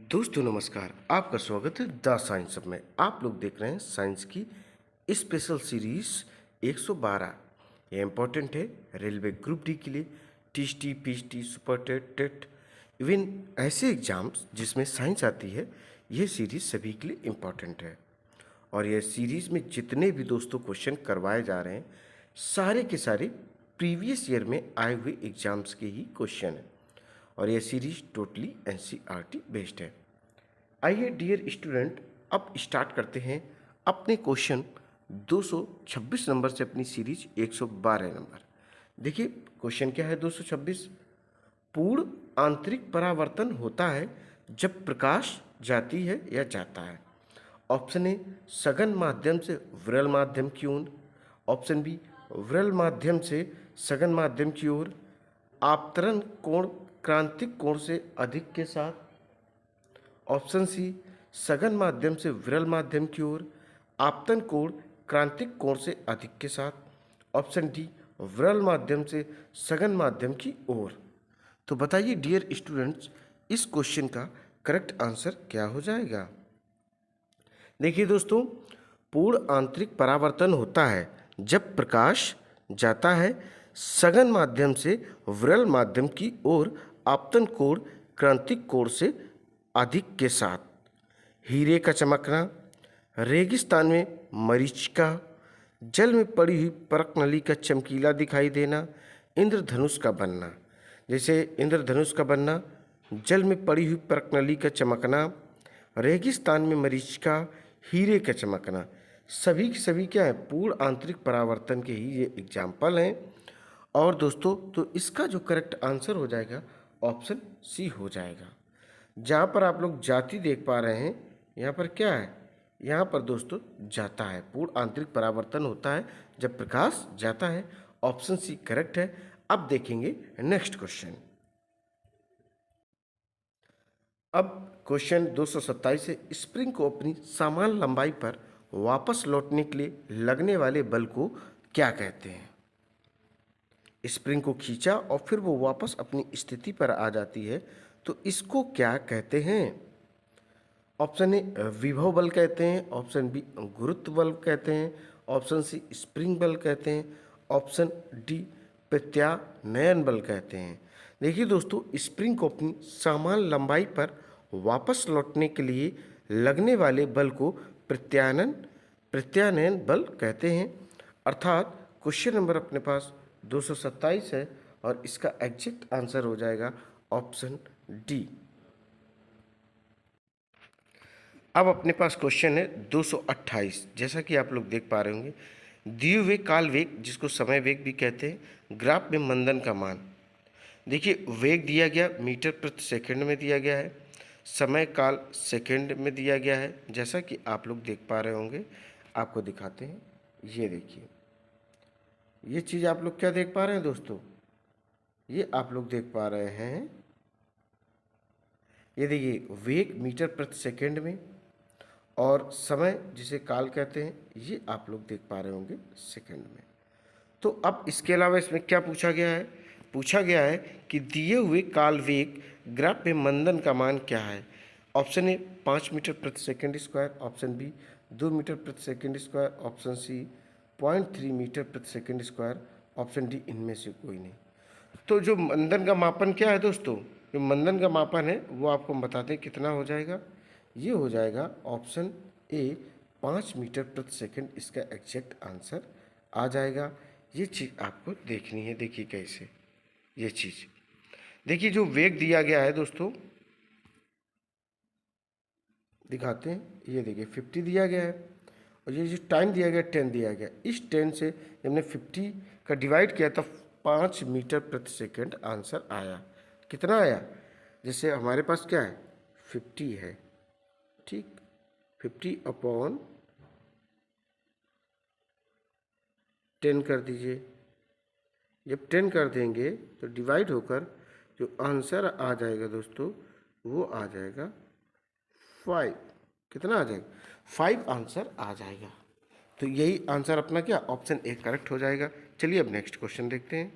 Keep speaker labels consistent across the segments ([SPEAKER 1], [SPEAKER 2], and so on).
[SPEAKER 1] दोस्तों नमस्कार, आपका स्वागत है द साइंस अब में। आप लोग देख रहे हैं साइंस की स्पेशल सीरीज 112। ये इम्पोर्टेंट है रेलवे ग्रुप डी के लिए, TST, PST, super TET, TET, even ऐसे एग्जाम्स जिसमें साइंस आती है। ये सीरीज सभी के लिए इम्पोर्टेंट है। और ये सीरीज में जितने भी दोस्तों क्वेश्चन करवाए जा रहे हैं, सारे के सारे प्रीवियस ईयर में आए हुए एग्जाम्स के ही क्वेश्चन हैं। और यह सीरीज टोटली एनसीईआरटी बेस्ड है। आइए डियर स्टूडेंट, अब स्टार्ट करते हैं अपने क्वेश्चन 226 नंबर से अपनी सीरीज 112 नंबर। देखिए क्वेश्चन क्या है 226। पूर्ण आंतरिक परावर्तन होता है जब प्रकाश जाती है या जाता है। ऑप्शन ए सघन माध्यम से विरल माध्यम की ओर, ऑप्शन बी विरल माध्यम से सघन माध्यम की ओर, आपतरण कोण क्रांतिक कोण से अधिक के साथ, ऑप्शन सी सघन माध्यम से विरल माध्यम की ओर, आपतन कोण क्रांतिक कोण से अधिक के साथ, ऑप्शन डी विरल माध्यम से सघन माध्यम की ओर। तो बताइए डियर स्टूडेंट्स, इस क्वेश्चन का करेक्ट आंसर क्या हो जाएगा। देखिए दोस्तों, पूर्ण आंतरिक परावर्तन होता है जब प्रकाश जाता है सघन माध्यम से विरल माध्यम की ओर आपतन कोण क्रांतिक कोण से अधिक के साथ। हीरे का चमकना, रेगिस्तान में मरीचिका, जल में पड़ी हुई परख नली का चमकीला दिखाई देना, इंद्रधनुष का बनना। जैसे इंद्रधनुष का बनना, जल में पड़ी हुई परख नली का चमकना, रेगिस्तान में मरीचिका, हीरे का चमकना, सभी के सभी क्या है, पूर्ण आंतरिक परावर्तन के ही ये एग्जाम्पल हैं। और दोस्तों तो इसका जो करेक्ट आंसर हो जाएगा ऑप्शन सी हो जाएगा। जहाँ पर आप लोग जाति देख पा रहे हैं, यहाँ पर क्या है, यहाँ पर दोस्तों जाता है। पूर्ण आंतरिक परावर्तन होता है जब प्रकाश जाता है। ऑप्शन सी करेक्ट है। अब देखेंगे नेक्स्ट क्वेश्चन। अब क्वेश्चन 227 है, स्प्रिंग को अपनी समान लंबाई पर वापस लौटने के लिए लगने वाले बल को क्या कहते हैं। स्प्रिंग को खींचा और फिर वो वापस अपनी स्थिति पर आ जाती है, तो इसको क्या कहते हैं। ऑप्शन ए विभव बल कहते हैं, ऑप्शन बी गुरुत्व बल कहते हैं, ऑप्शन सी स्प्रिंग बल कहते हैं, ऑप्शन डी प्रत्यानयन बल कहते हैं। देखिए दोस्तों, स्प्रिंग को अपनी समान लंबाई पर वापस लौटने के लिए लगने वाले बल को प्रत्यानयन बल कहते हैं। अर्थात क्वेश्चन नंबर अपने पास 227 है और इसका एग्जैक्ट आंसर हो जाएगा ऑप्शन डी। अब अपने पास क्वेश्चन है 228। जैसा कि आप लोग देख पा रहे होंगे, दिए हुए काल वेग, जिसको समय वेग भी कहते हैं, ग्राफ में मंदन का मान। देखिए वेग दिया गया मीटर प्रति सेकंड में दिया गया है, समय काल सेकंड में दिया गया है। जैसा कि आप लोग देख पा रहे होंगे, आपको दिखाते हैं। ये देखिए, ये चीज़ आप लोग क्या देख पा रहे हैं दोस्तों, ये आप लोग देख पा रहे हैं, ये देखिए वेग मीटर प्रति सेकंड में और समय जिसे काल कहते हैं, ये आप लोग देख पा रहे होंगे सेकंड में। तो अब इसके अलावा इसमें क्या पूछा गया है, पूछा गया है कि दिए हुए काल वेग ग्राफ में मंदन का मान क्या है। ऑप्शन ए 5 मीटर प्रति second square, option B 2 meter प्रति second square, option C 0.3 meter प्रति सेकंड स्क्वायर, ऑप्शन डी इनमें से कोई नहीं। तो जो मंदन का मापन क्या है दोस्तों, जो मंदन का मापन है वो आपको हम बताते हैं कितना हो जाएगा। ये हो जाएगा ऑप्शन ए 5 मीटर प्रति सेकंड, इसका एग्जैक्ट आंसर आ जाएगा। ये चीज़ आपको देखनी है। देखिए कैसे, ये चीज़ देखिए, जो वेग दिया गया है दोस्तों, दिखाते हैं। ये देखिए 50 दिया गया है और ये जो टाइम दिया गया 10 दिया गया। इस 10 से हमने 50 का डिवाइड किया तो 5 मीटर प्रति सेकंड आंसर आया। कितना आया, जैसे हमारे पास क्या है 50 है, ठीक, 50 अपॉन 10 कर दीजिए। जब 10 कर देंगे तो डिवाइड होकर जो आंसर आ जाएगा दोस्तों, वो आ जाएगा 5। कितना आ जाएगा, 5 आंसर आ जाएगा। तो यही आंसर अपना क्या ऑप्शन ए करेक्ट हो जाएगा। चलिए अब नेक्स्ट क्वेश्चन देखते हैं।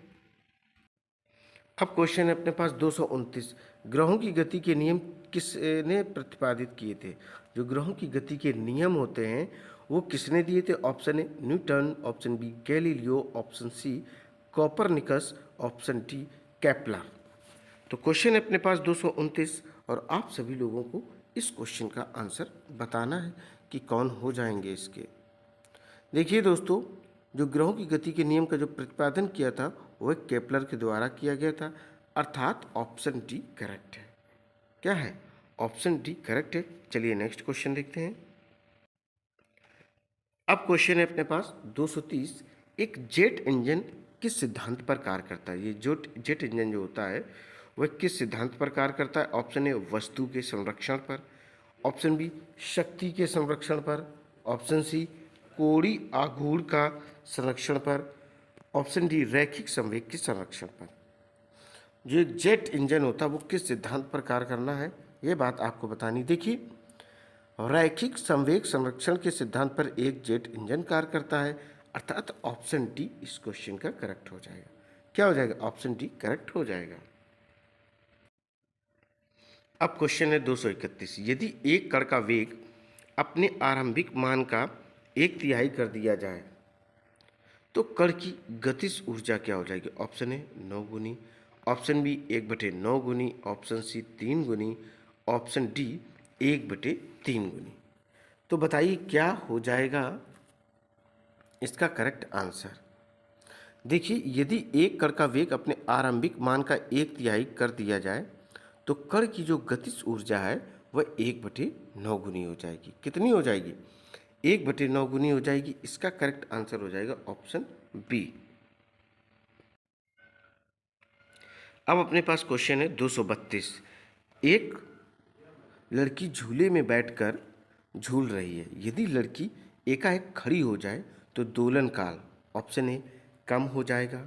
[SPEAKER 1] अब क्वेश्चन है अपने पास 229, ग्रहों की गति के नियम किसने प्रतिपादित किए थे? जो ग्रहों की गति के नियम होते हैं वो किसने दिए थे? Option A Newton, option B Galileo, option C Copernicus, option D Kepler. तो क्वेश्चन है अपने पास 229 और आप सभी लोगों को इस क्वेश्चन का आंसर बताना है कि कौन हो जाएंगे इसके। देखिए दोस्तों, जो ग्रहों की गति के नियम का जो प्रतिपादन किया था वह केपलर के द्वारा किया गया था, अर्थात ऑप्शन डी करेक्ट है। क्या है? ऑप्शन डी करेक्ट है। चलिए नेक्स्ट क्वेश्चन देखते हैं। अब क्वेश्चन है अपने पास 230, एक जेट इंजन किस सिद्धांत पर कार्य करता है? ये जो जेट इंजन जो होता है वह किस सिद्धांत पर कार्य करता है? ऑप्शन ए वस्तु के संरक्षण पर, ऑप्शन बी शक्ति के संरक्षण पर, ऑप्शन सी कोणीय आघूर्ण का संरक्षण पर, ऑप्शन डी रैखिक संवेग के संरक्षण पर। जो एक जेट इंजन होता है वो किस सिद्धांत पर कार्य करना है ये बात आपको बतानी। देखिए, रैखिक संवेग संरक्षण के सिद्धांत पर एक जेट इंजन कार्य करता है, अर्थात ऑप्शन डी इस क्वेश्चन का करेक्ट हो जाएगा। क्या हो जाएगा? ऑप्शन डी करेक्ट हो जाएगा। अब क्वेश्चन है 231, यदि एक कण का वेग अपने आरंभिक मान का 1/3 कर दिया जाए तो कण की गतिज ऊर्जा क्या हो जाएगी? ऑप्शन ए 9 गुनी, ऑप्शन बी 1/9 गुनी, ऑप्शन सी 3 गुनी, ऑप्शन डी 1/3 गुनी। तो बताइए क्या हो जाएगा इसका करेक्ट आंसर? देखिए, यदि एक कण का वेग अपने आरंभिक मान का 1/3 कर दिया जाए तो कण की जो गतिज ऊर्जा है वह 1/9 गुनी हो जाएगी। कितनी हो जाएगी? 1/9 गुनी हो जाएगी। इसका करेक्ट आंसर हो जाएगा ऑप्शन बी। अब अपने पास क्वेश्चन है 232, एक लड़की झूले में बैठकर झूल रही है, यदि लड़की एकाएक खड़ी हो जाए तो दोलन काल ऑप्शन ए कम हो जाएगा,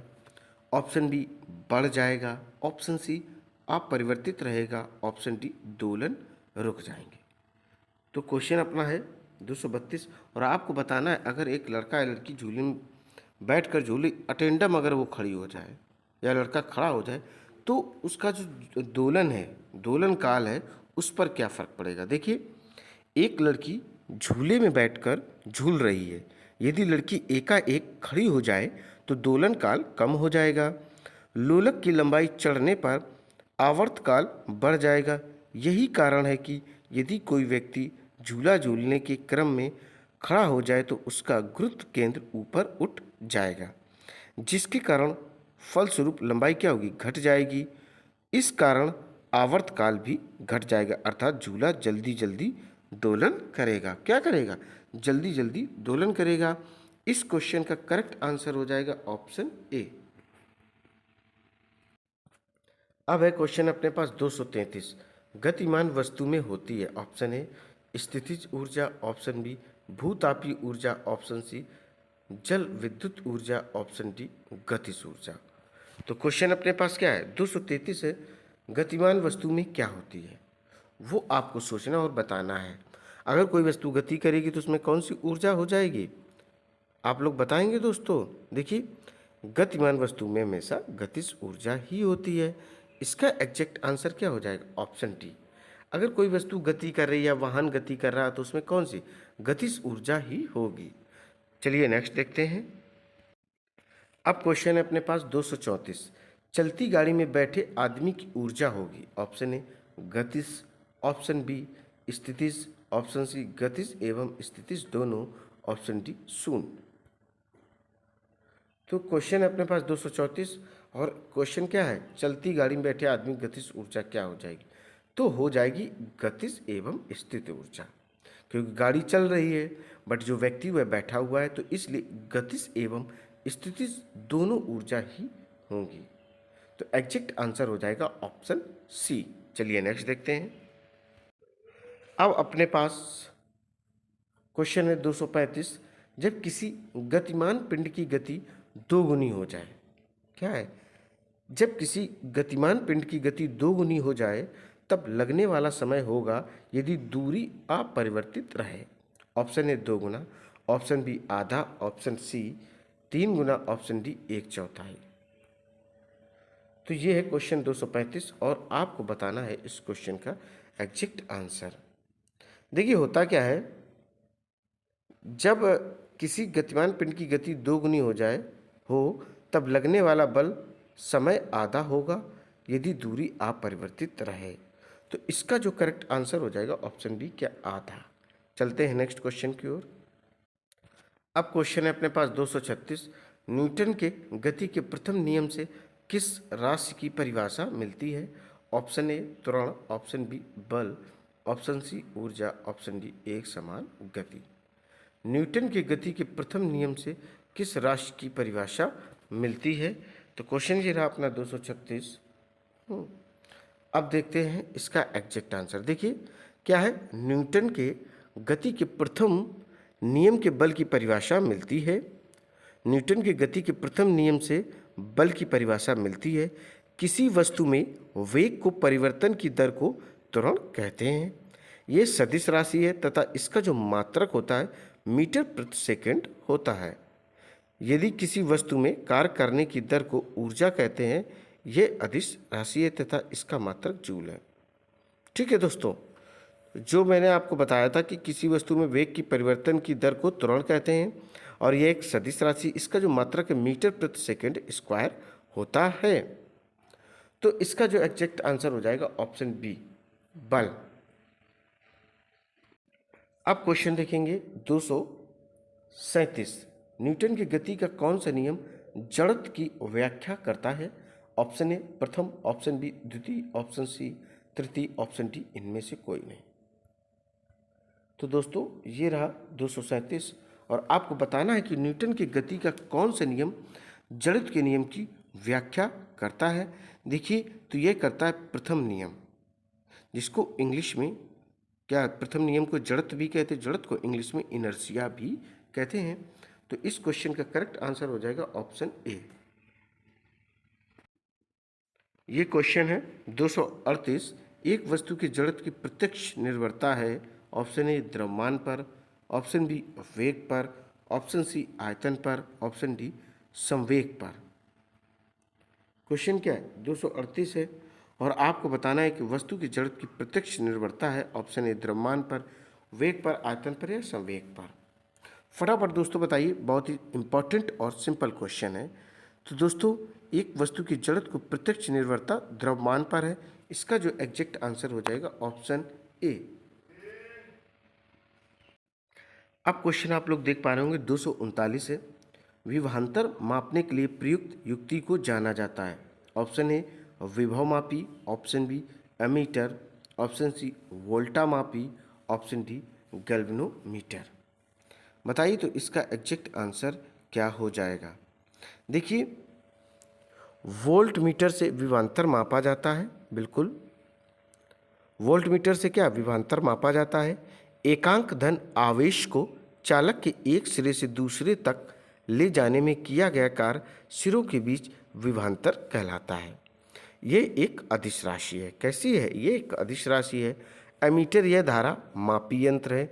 [SPEAKER 1] ऑप्शन बी बढ़ जाएगा, ऑप्शन सी अपरिवर्तित रहेगा, ऑप्शन डी दोलन रुक जाएंगे। तो क्वेश्चन अपना है 232 और आपको बताना है अगर एक लड़का या लड़की झूले में बैठकर झूले अटेंडम अगर वो खड़ी हो जाए या लड़का खड़ा हो जाए तो उसका जो दोलन है, दोलन काल है, उस पर क्या फ़र्क पड़ेगा। देखिए, एक लड़की झूले में बैठकर झूल रही है, यदि लड़की एकाएक खड़ी हो जाए तो दोलन काल कम हो जाएगा, लोलक की लंबाई चढ़ने पर आवर्तकाल बढ़ जाएगा। यही कारण है कि यदि कोई व्यक्ति झूला झूलने के क्रम में खड़ा हो जाए तो उसका गुरुत्व केंद्र ऊपर उठ जाएगा, जिसके कारण फलस्वरूप लंबाई क्या होगी? घट जाएगी। इस कारण आवर्तकाल भी घट जाएगा, अर्थात झूला जल्दी जल्दी दोलन करेगा। क्या करेगा? जल्दी जल्दी दोलन करेगा। इस क्वेश्चन का करेक्ट आंसर हो जाएगा ऑप्शन ए। अब है क्वेश्चन अपने पास 233, गतिमान वस्तु में होती है, ऑप्शन ए स्थितिज ऊर्जा, ऑप्शन बी भूतापीय ऊर्जा, ऑप्शन सी जल विद्युत ऊर्जा, ऑप्शन डी गतिज ऊर्जा। तो क्वेश्चन अपने पास क्या है 233 है, गतिमान वस्तु में क्या होती है वो आपको सोचना और बताना है। अगर कोई वस्तु गति करेगी तो उसमें कौन सी ऊर्जा हो जाएगी आप लोग बताएंगे दोस्तों। देखिए, गतिमान वस्तु में हमेशा गतिज ऊर्जा ही होती है। इसका एग्जैक्ट आंसर क्या हो जाएगा? Option D. अगर कोई वस्तु गति कर रही है या वाहन गति कर रहा है तो उसमें कौन सी गतिज ऊर्जा ही होगी। चलिए नेक्स्ट देखते हैं। अब क्वेश्चन है अपने पास 234, चलती गाड़ी में बैठे आदमी की ऊर्जा होगी, ऑप्शन ए गतिज, ऑप्शन बी स्थितिज, ऑप्शन सी गतिज एवं स्थितिज दोनों, ऑप्शन डी शून्य। तो क्वेश्चन है अपने पास 234 और क्वेश्चन क्या है? चलती गाड़ी में बैठे आदमी की गतिज ऊर्जा क्या हो जाएगी? तो हो जाएगी गतिज एवं स्थित ऊर्जा, क्योंकि गाड़ी चल रही है बट जो व्यक्ति वह बैठा हुआ है, तो इसलिए गतिज एवं स्थितिज दोनों ऊर्जा ही होंगी। तो एग्जैक्ट आंसर हो जाएगा ऑप्शन सी। चलिए नेक्स्ट देखते हैं। अब अपने पास क्वेश्चन है 235, जब किसी गतिमान पिंड की गति दोगुनी हो जाए, क्या है? जब किसी गतिमान पिंड की गति दोगुनी हो जाए तब लगने वाला समय होगा यदि दूरी अपरिवर्तित रहे, ऑप्शन ए 2 गुना, ऑप्शन बी आधा, ऑप्शन सी 3 गुना, ऑप्शन डी 1/4। तो ये है क्वेश्चन 235 और आपको बताना है इस क्वेश्चन का एग्जैक्ट आंसर। देखिए होता क्या है, जब किसी गतिमान पिंड की गति दोगुनी हो जाए हो तब लगने वाला बल समय आधा होगा यदि दूरी अपरिवर्तित रहे। तो इसका जो करेक्ट आंसर हो जाएगा ऑप्शन बी, क्या आधा। चलते हैं नेक्स्ट क्वेश्चन की ओर। अब क्वेश्चन है अपने पास 236, न्यूटन के गति के प्रथम नियम से किस राशि की परिभाषा मिलती है? ऑप्शन ए त्वरण, ऑप्शन बी बल, ऑप्शन सी ऊर्जा, ऑप्शन डी एक समान गति। न्यूटन के गति के प्रथम नियम से किस राशि की परिभाषा मिलती है? तो क्वेश्चन ये रहा अपना 236। अब देखते हैं इसका एग्जैक्ट आंसर। देखिए क्या है, न्यूटन के गति के प्रथम नियम के बल की परिभाषा मिलती है। न्यूटन के गति के प्रथम नियम से बल की परिभाषा मिलती है, किसी वस्तु में वेग को परिवर्तन की दर को त्वरण कहते हैं। ये सदिश राशि है तथा इसका जो मात्रक होता है मीटर प्रति सेकंड होता है। यदि किसी वस्तु में कार्य करने की दर को ऊर्जा कहते हैं। यह अदिश राशि है तथा इसका मात्रक जूल है। ठीक है दोस्तों, जो मैंने आपको बताया था कि किसी वस्तु में वेग की परिवर्तन की दर को त्वरण कहते हैं और यह एक सदिश राशि, इसका जो मात्रक है मीटर प्रति सेकंड स्क्वायर होता है। तो इसका जो एग्जैक्ट आंसर हो जाएगा ऑप्शन बी, बल। अब क्वेश्चन देखेंगे 237, न्यूटन की गति का कौन सा नियम जड़त्व की व्याख्या करता है? ऑप्शन ए प्रथम, ऑप्शन बी द्वितीय, ऑप्शन सी तृतीय, ऑप्शन डी इनमें से कोई नहीं। तो दोस्तों ये रहा 237 और आपको बताना है कि न्यूटन की गति का कौन सा नियम जड़त्व के नियम की व्याख्या करता है। देखिए तो ये करता है प्रथम नियम, जिसको इंग्लिश में क्या, प्रथम नियम को जड़त्व भी कहते हैं, जड़त्व को इंग्लिश में इनर्शिया भी कहते हैं। तो इस क्वेश्चन का करेक्ट आंसर हो जाएगा ऑप्शन ए। ये क्वेश्चन है 238, एक वस्तु की जड़त्व की प्रत्यक्ष निर्भरता है। ऑप्शन ए द्रव्यमान पर, ऑप्शन बी वेग पर, ऑप्शन सी आयतन पर, ऑप्शन डी संवेग पर। क्वेश्चन क्या है 238 है और आपको बताना है कि वस्तु की जड़त्व की प्रत्यक्ष निर्भरता है। ऑप्शन ए द्रव्यमान पर, वेग पर, आयतन पर या संवेग पर। फटाफट दोस्तों बताइए, बहुत ही इंपॉर्टेंट और सिंपल क्वेश्चन है। तो दोस्तों एक वस्तु की जड़त्व को प्रत्यक्ष निर्भरता द्रव्यमान पर है, इसका जो एग्जैक्ट आंसर हो जाएगा ऑप्शन ए। अब क्वेश्चन आप लोग देख पा रहे होंगे 239 है, विभवांतर मापने के लिए प्रयुक्त युक्ति को जाना जाता है। ऑप्शन ए विभवमापी, option B ammeter, option C वोल्टामापी, ऑप्शन डी गैल्वेनोमीटर। बताइए तो इसका एग्जैक्ट आंसर क्या हो जाएगा। देखिए वोल्ट मीटर से विभवांतर मापा जाता है, बिल्कुल वोल्ट मीटर से क्या विभवांतर मापा जाता है। एकांक धन आवेश को चालक के एक सिरे से दूसरे तक ले जाने में किया गया कार्य सिरों के बीच विभवांतर कहलाता है। ये एक अदिश राशि है। कैसी है? ये एक अदिश राशि है। एमीटर यह धारा मापी यंत्र है।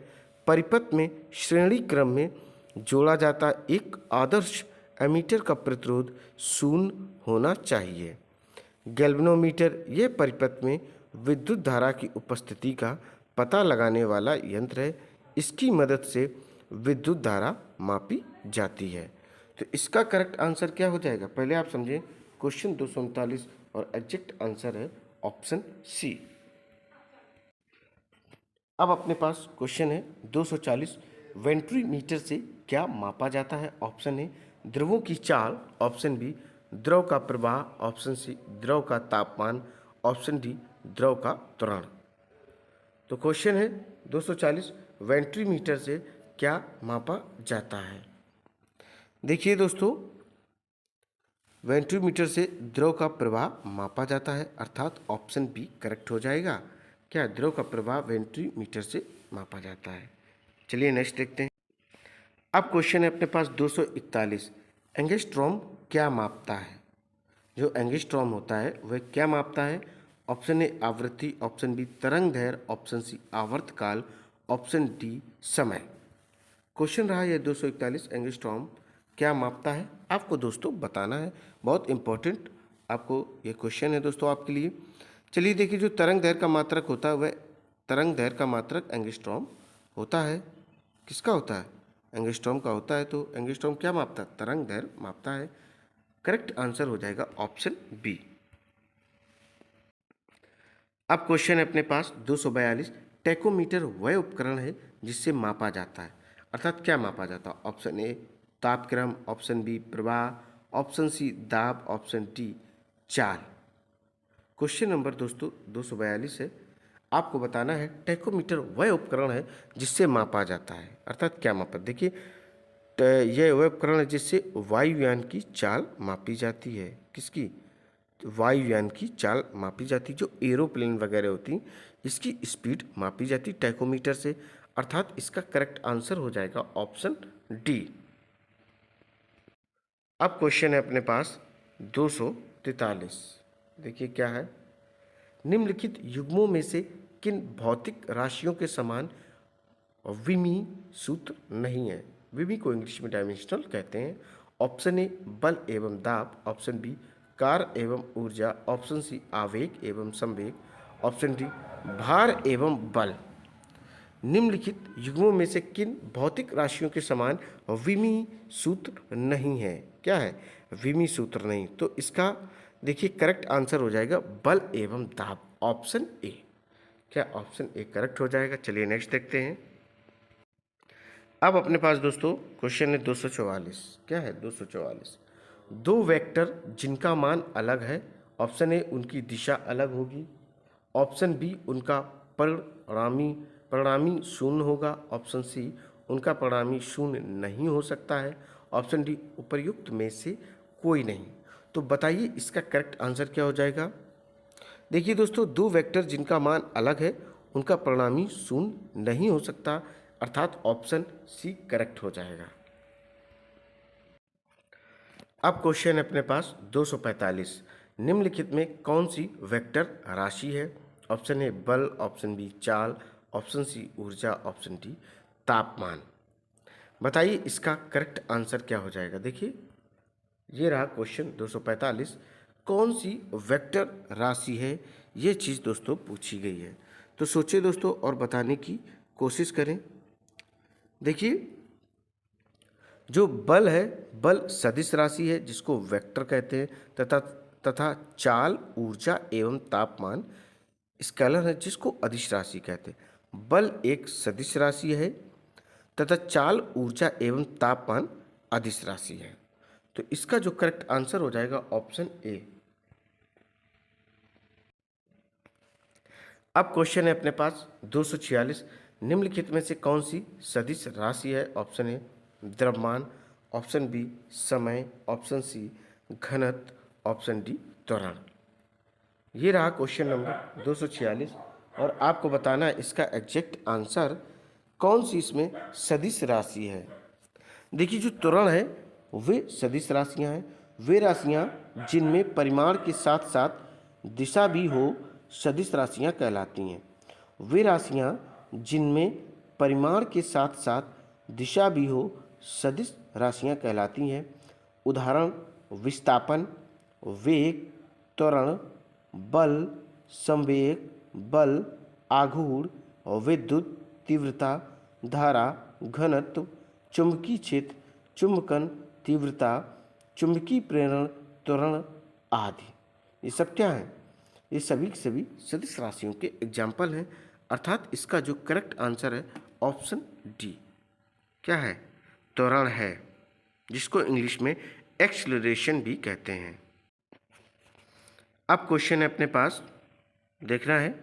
[SPEAKER 1] परिपथ में श्रेणी क्रम में जोड़ा जाता एक आदर्श एमीटर का प्रतिरोध शून्य होना चाहिए। गैल्वेनोमीटर यह परिपथ में विद्युत धारा की उपस्थिति का पता लगाने वाला यंत्र है। इसकी मदद से विद्युत धारा मापी जाती है। तो इसका करेक्ट आंसर क्या हो जाएगा, पहले आप समझें। क्वेश्चन 239 और एग्जैक्ट आंसर है ऑप्शन सी। अब अपने पास क्वेश्चन है 240, वेंट्रीमीटर से क्या मापा जाता है? ऑप्शन ए द्रवों की चाल, ऑप्शन बी द्रव का प्रवाह, ऑप्शन सी द्रव का तापमान, ऑप्शन डी द्रव का त्वरण। तो क्वेश्चन है 240, वेंट्रीमीटर से क्या मापा जाता है? देखिए दोस्तों वेंट्रीमीटर से द्रव का प्रवाह मापा जाता है, अर्थात ऑप्शन बी करेक्ट हो जाएगा। क्या द्रव का प्रवाह वेंट्रीमीटर से मापा जाता है। चलिए नेक्स्ट देखते हैं। अब क्वेश्चन है अपने पास 241, एंगस्ट्रॉम क्या मापता है? जो एंगस्ट्रॉम होता है वह क्या मापता है? ऑप्शन ए आवृत्ति, ऑप्शन बी तरंग दैर्घ्य, ऑप्शन सी आवर्तकाल, ऑप्शन डी समय। क्वेश्चन रहा यह 241, एंगस्ट्रॉम क्या मापता है? आपको दोस्तों बताना है, बहुत इंपॉर्टेंट आपको ये क्वेश्चन है दोस्तों आपके लिए। चलिए देखिए, जो तरंग दैर्घ्य का मात्रक होता है वह तरंग दैर्घ्य का मात्रक एंगस्ट्रॉम होता है। किसका होता है? एंगस्ट्रॉम का होता है। तो एंगस्ट्रॉम क्या मापता है? तरंग दैर्घ्य मापता है। करेक्ट आंसर हो जाएगा ऑप्शन बी। अब क्वेश्चन है अपने पास 242। टैकोमीटर वह उपकरण है जिससे मापा जाता है, अर्थात क्या मापा जाता है? ऑप्शन ए तापक्रम, ऑप्शन बी प्रवाह, ऑप्शन सी दाब, ऑप्शन डी चाल। क्वेश्चन नंबर दोस्तों 242 है। आपको बताना है टैकोमीटर वह उपकरण है जिससे मापा जाता है, अर्थात क्या मापा? देखिए, यह वह उपकरण है जिससे वायुयान की चाल मापी जाती है। किसकी? वायुयान की चाल मापी जाती, जो एरोप्लेन वगैरह होती, इसकी स्पीड मापी जाती टैकोमीटर से, अर्थात इसका करेक्ट आंसर हो जाएगा ऑप्शन डी। अब क्वेश्चन है अपने पास 243। देखिए क्या है, निम्नलिखित युग्मों में से किन भौतिक राशियों के समान विमी सूत्र नहीं है? विमी को इंग्लिश में डायमेंशनल कहते हैं। ऑप्शन ए बल एवं दाब, ऑप्शन बी कार्य एवं ऊर्जा, ऑप्शन सी आवेग एवं संवेग, ऑप्शन डी भार एवं बल। निम्नलिखित युग्मों में से किन भौतिक राशियों के समान विमी सूत्र नहीं है? क्या है? विमी सूत्र नहीं। तो इसका देखिए करेक्ट आंसर हो जाएगा बल एवं दाब, ऑप्शन ए। क्या ऑप्शन ए करेक्ट हो जाएगा? चलिए नेक्स्ट देखते हैं। अब अपने पास दोस्तों क्वेश्चन है 244। क्या है 244? दो वेक्टर जिनका मान अलग है, ऑप्शन ए उनकी दिशा अलग होगी, ऑप्शन बी उनका परिणामी परिणामी शून्य होगा, ऑप्शन सी उनका परिणामी शून्य नहीं हो सकता है, ऑप्शन डी उपर्युक्त में से कोई नहीं। तो बताइए इसका करेक्ट आंसर क्या हो जाएगा? देखिए दोस्तों, दो वेक्टर जिनका मान अलग है उनका परिणामी शून्य नहीं हो सकता, अर्थात ऑप्शन सी करेक्ट हो जाएगा। अब क्वेश्चन है अपने पास 245। निम्नलिखित में कौन सी वेक्टर राशि है? ऑप्शन ए बल, ऑप्शन बी चाल, ऑप्शन सी ऊर्जा, ऑप्शन डी तापमान। बताइए इसका करेक्ट आंसर क्या हो जाएगा? देखिए ये रहा क्वेश्चन 245। कौन सी वेक्टर राशि है, ये चीज़ दोस्तों पूछी गई है। तो सोचिए दोस्तों और बताने की कोशिश करें। देखिए, जो बल है, बल सदिश राशि है जिसको वेक्टर कहते हैं, तथा तथा चाल, ऊर्जा एवं तापमान स्केलर है जिसको अदिश राशि कहते हैं। बल एक सदिश राशि है तथा चाल, ऊर्जा एवं तापमान अदिश राशि है। तो इसका जो करेक्ट आंसर हो जाएगा ऑप्शन ए। अब क्वेश्चन है अपने पास 246। निम्नलिखित में से कौन सी सदिश राशि है? ऑप्शन ए द्रव्यमान, ऑप्शन बी समय, ऑप्शन सी घनत्व, ऑप्शन डी त्वरण। ये रहा क्वेश्चन नंबर 246 और आपको बताना है इसका एग्जैक्ट आंसर कौन सी इसमें सदिश राशि है। देखिए, जो त्वरण है वे सदिश राशियां हैं। वे राशियां जिनमें परिमाण के साथ साथ दिशा भी हो सदिश राशियां कहलाती हैं। वे राशियां जिनमें परिमाण के साथ साथ दिशा भी हो सदिश राशियां कहलाती हैं। उदाहरण विस्थापन, वेग, त्वरण, बल, संवेग, बल, आघूर्ण, विद्युत तीव्रता, धारा, घनत्व, चुंबकीय क्षेत्र, चुंबकन, तीव्रता, चुंबकीय प्रेरण, त्वरण आदि। ये सब क्या है? ये सभी के सभी सदिश राशियों के एग्जाम्पल हैं, अर्थात इसका जो करेक्ट आंसर है ऑप्शन डी। क्या है? त्वरण है, जिसको इंग्लिश में एक्सलरेशन भी कहते हैं। अब क्वेश्चन है अपने पास, देखना है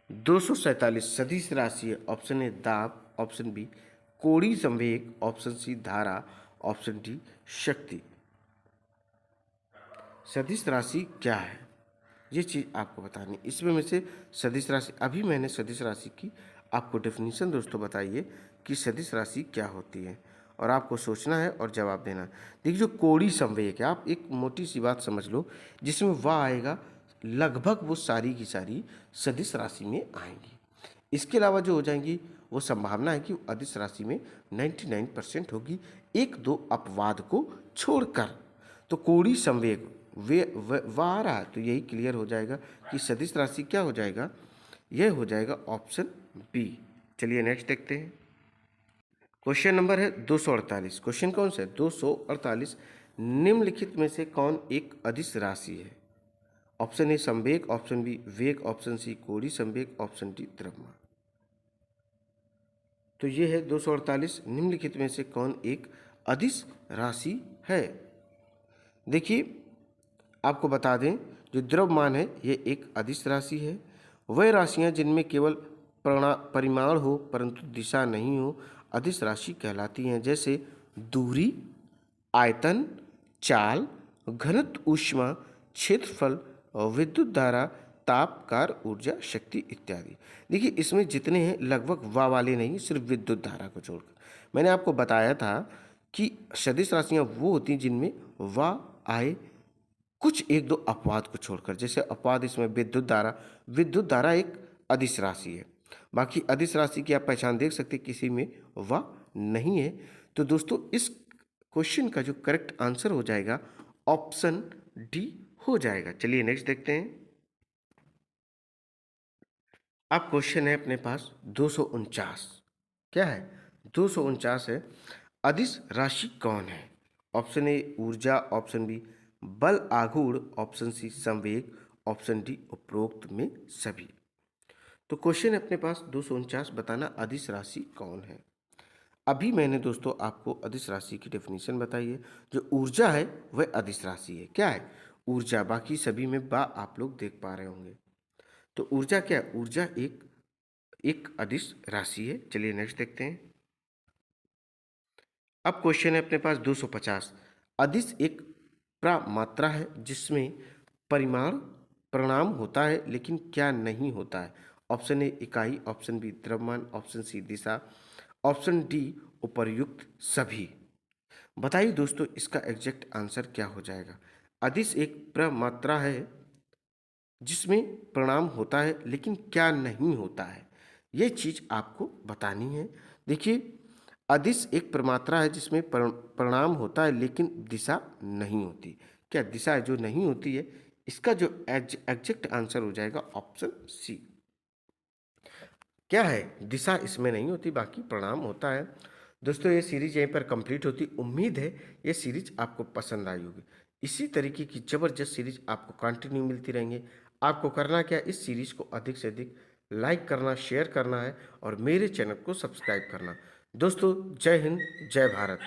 [SPEAKER 1] 247 सदिश राशि है। ऑप्शन ए दाब, ऑप्शन बी कोणीय संवेग, ऑप्शन सी धारा, ऑप्शन डी शक्ति। सदिश राशि क्या है, ये चीज़ आपको बतानी। इसमें में से सदिश राशि, अभी मैंने सदिश राशि की आपको डेफिनेशन दोस्तों बताइए कि सदिश राशि क्या होती है, और आपको सोचना है और जवाब देना है। देखिए, जो कोणीय संवेग है, आप एक मोटी सी बात समझ लो, जिसमें वह आएगा लगभग वो सारी की सारी सदिश राशि में आएंगी। इसके अलावा जो हो जाएंगी वो संभावना है कि वो अदिश राशि में 99% होगी, एक दो अपवाद को छोड़कर। तो कोणीय संवेग वह आ रहा है, तो यही क्लियर हो जाएगा कि सदिश राशि क्या हो जाएगा, यह हो जाएगा ऑप्शन बी। चलिए नेक्स्ट देखते हैं। क्वेश्चन नंबर है 248। क्वेश्चन कौन सा है? 248। निम्नलिखित में से कौन एक अदिश राशि है? ऑप्शन ए संवेग, ऑप्शन बी वेग, ऑप्शन सी कोणीय संवेग, ऑप्शन डी द्रव्यमान। तो ये है 248। निम्नलिखित में से कौन एक अदिश राशि है? देखिए, आपको बता दें, जो द्रव्यमान है ये एक अदिश राशि है। वह राशियां जिनमें केवल परिमाण हो परंतु दिशा नहीं हो, अदिश राशि कहलाती हैं। जैसे दूरी, आयतन, चाल, घनत्व, ऊष्मा, क्षेत्रफल, विद्युत धारा, ताप, कार्य, ऊर्जा, शक्ति इत्यादि। देखिए, इसमें जितने हैं लगभग वाह वाले नहीं, सिर्फ विद्युत धारा को छोड़कर। मैंने आपको बताया था कि सदिश राशियां वो होती हैं जिनमें वाह आए, कुछ एक दो अपवाद को छोड़कर। जैसे अपवाद इसमें विद्युत धारा एक अदिश राशि है। बाकी अदिश राशि की आप पहचान देख सकते, किसी में वाह नहीं है। तो दोस्तों, इस क्वेश्चन का जो करेक्ट आंसर हो जाएगा ऑप्शन डी हो जाएगा। चलिए नेक्स्ट देखते हैं। अब क्वेश्चन है अपने पास 249। क्या है? 249 है, अदिश राशि कौन है? ऑप्शन ए ऊर्जा, ऑप्शन बी बल आघूर्ण, ऑप्शन सी संवेग, ऑप्शन डी उपरोक्त में सभी। तो क्वेश्चन है अपने पास 249, बताना अदिश राशि कौन है। अभी मैंने दोस्तों आपको अदिश राशि की डेफिनेशन बताई है। जो ऊर्जा है वह अदिश राशि है। क्या है? ऊर्जा। बाकी सभी में बा आप लोग देख पा रहे होंगे। तो ऊर्जा क्या है? ऊर्जा एक अदिश राशि है। चलिए नेक्स्ट देखते हैं। अब क्वेश्चन है अपने पास 250। अदिश एक प्रमात्रा है जिसमें परिमाण परिणाम होता है लेकिन क्या नहीं होता है? ऑप्शन ए इकाई, ऑप्शन बी द्रव्यमान, ऑप्शन सी दिशा, ऑप्शन डी उपर्युक्त सभी। बताइए दोस्तों, इसका एग्जैक्ट आंसर क्या हो जाएगा? अदिश एक प्रमात्रा है जिसमें परिणाम होता है लेकिन क्या नहीं होता है, ये चीज़ आपको बतानी है। देखिए, अदिश एक प्रमात्रा है जिसमें परिणाम होता है लेकिन दिशा नहीं होती। क्या दिशा जो नहीं होती है? इसका जो एग्जैक्ट आंसर हो जाएगा ऑप्शन सी। क्या है? दिशा इसमें नहीं होती, बाकी परिणाम होता है। दोस्तों, ये सीरीज यहीं पर कंप्लीट होती। उम्मीद है ये सीरीज आपको पसंद आई होगी। इसी तरीके की ज़बरदस्त सीरीज आपको कंटिन्यू मिलती रहेंगे। आपको करना क्या है, इस सीरीज को अधिक से अधिक लाइक करना, शेयर करना है और मेरे चैनल को सब्सक्राइब करना। दोस्तों, जय हिंद, जय भारत।